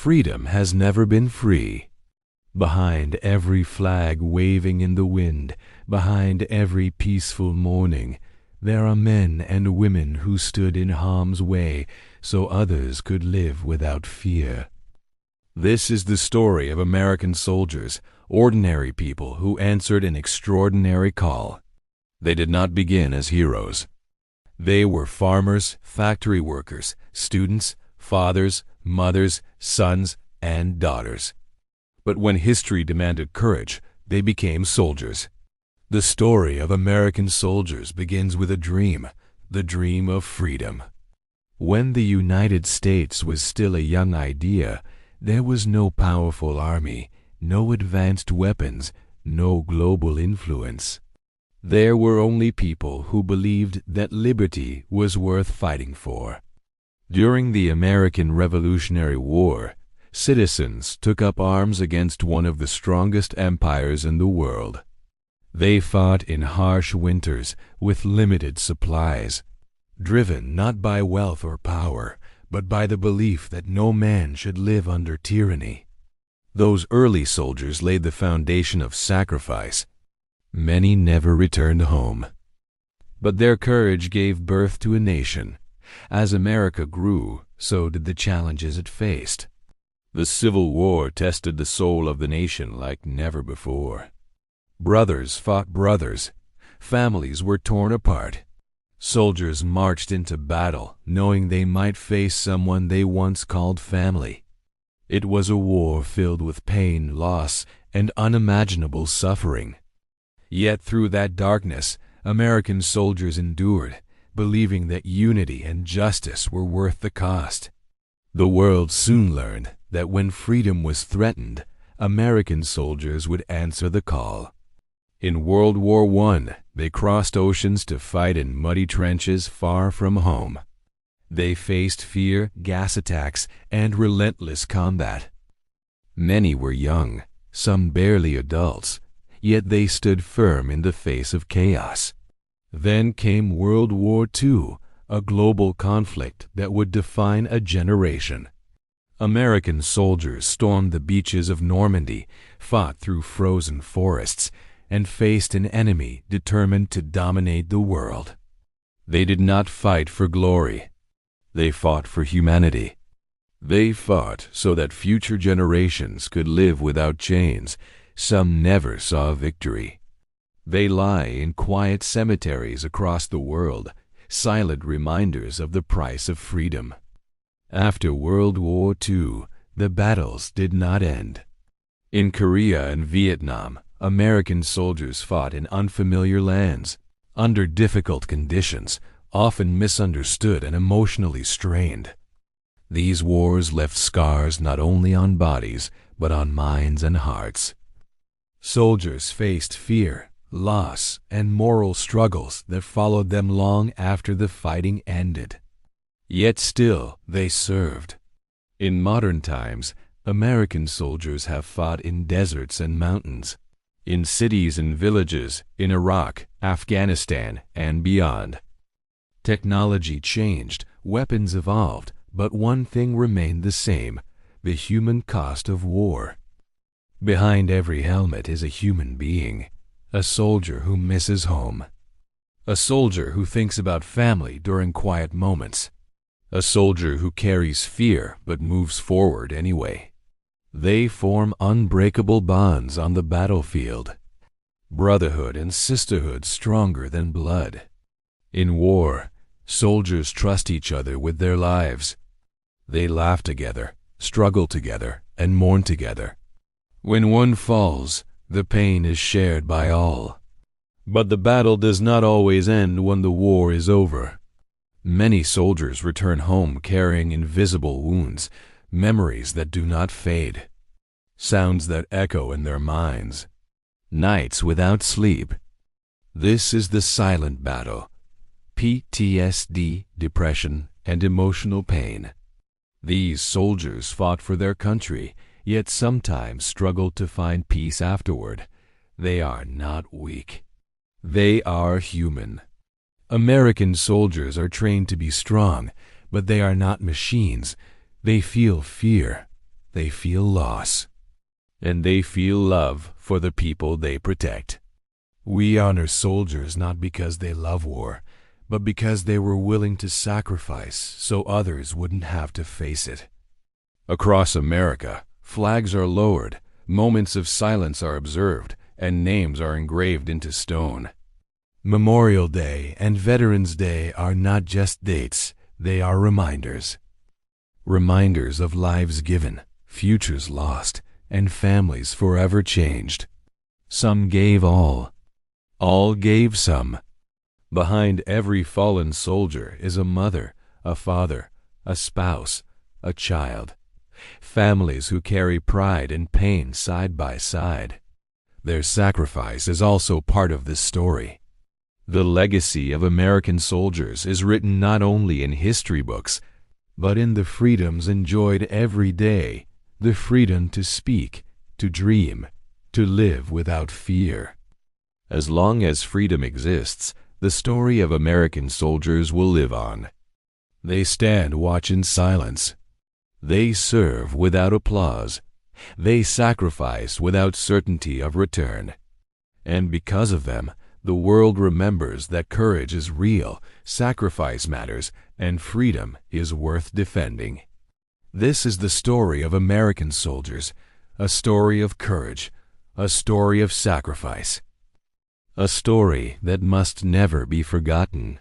freedom has never been free. Behind every flag waving in the wind, behind every peaceful morning, there are men and women who stood in harm's way so others could live without fear. This is the story of American soldiers, ordinary people who answered an extraordinary call. They did not begin as heroes. They were farmers, factory workers, students, fathers, mothers, sons, and daughters. But when history demanded courage, they became soldiers. The story of American soldiers begins with a dream, the dream of freedom. When the United States was still a young idea, there was no powerful army, no advanced weapons, no global influence. There were only people who believed that liberty was worth fighting for. During the American Revolutionary War, citizens took up arms against one of the strongest empires in the world. They fought in harsh winters with limited supplies, driven not by wealth or power, but by the belief that no man should live under tyranny. Those early soldiers laid the foundation of sacrifice. Many never returned home. But their courage gave birth to a nation. As America grew, so did the challenges it faced. The Civil War tested the soul of the nation like never before. Brothers fought brothers. Families were torn apart. Soldiers marched into battle, knowing they might face someone they once called family. It was a war filled with pain, loss, and unimaginable suffering. Yet through that darkness, American soldiers endured, believing that unity and justice were worth the cost. The world soon learned that when freedom was threatened, American soldiers would answer the call. In World War I, they crossed oceans to fight in muddy trenches far from home. They faced fear, gas attacks, and relentless combat. Many were young, some barely adults, yet they stood firm in the face of chaos. Then came World War II, a global conflict that would define a generation. American soldiers stormed the beaches of Normandy, fought through frozen forests, and faced an enemy determined to dominate the world. They did not fight for glory. They fought for humanity. They fought so that future generations could live without chains. Some never saw victory. They lie in quiet cemeteries across the world, silent reminders of the price of freedom. After World War II, the battles did not end. In Korea and Vietnam, American soldiers fought in unfamiliar lands, under difficult conditions, often misunderstood and emotionally strained. These wars left scars not only on bodies, but on minds and hearts. Soldiers faced fear, loss, and moral struggles that followed them long after the fighting ended. Yet still they served. In modern times, American soldiers have fought in deserts and mountains, in cities and villages, in Iraq, Afghanistan, and beyond. Technology changed, weapons evolved, but one thing remained the same: the human cost of war. Behind every helmet is a human being, a soldier who misses home, a soldier who thinks about family during quiet moments, a soldier who carries fear but moves forward anyway. They form unbreakable bonds on the battlefield, brotherhood and sisterhood stronger than blood. In war, soldiers trust each other with their lives. They laugh together, struggle together, and mourn together. When one falls, the pain is shared by all. But the battle does not always end when the war is over. Many soldiers return home carrying invisible wounds, memories that do not fade, sounds that echo in their minds, nights without sleep. This is the silent battle: PTSD, depression, and emotional pain. These soldiers fought for their country, yet sometimes struggled to find peace afterward. They are not weak. They are human. American soldiers are trained to be strong, but they are not machines. They feel fear. they feel loss, and they feel love for the people they protect. We honor soldiers not because they love war, but because they were willing to sacrifice so others wouldn't have to face it. Across America, flags are lowered, moments of silence are observed, and names are engraved into stone. Memorial Day and Veterans Day are not just dates, they are reminders. Reminders of lives given, futures lost, and families forever changed. Some gave all gave some. Behind every fallen soldier is a mother, a father, a spouse, a child. Families who carry pride and pain side by side. Their sacrifice is also part of this story. The legacy of American soldiers is written not only in history books, but in the freedoms enjoyed every day, the freedom to speak, to dream, to live without fear. As long as freedom exists, the story of American soldiers will live on. They stand watch in silence. They serve without applause. They sacrifice without certainty of return. And because of them, the world remembers that courage is real, sacrifice matters, and freedom is worth defending. This is the story of American soldiers, a story of courage, a story of sacrifice, a story that must never be forgotten.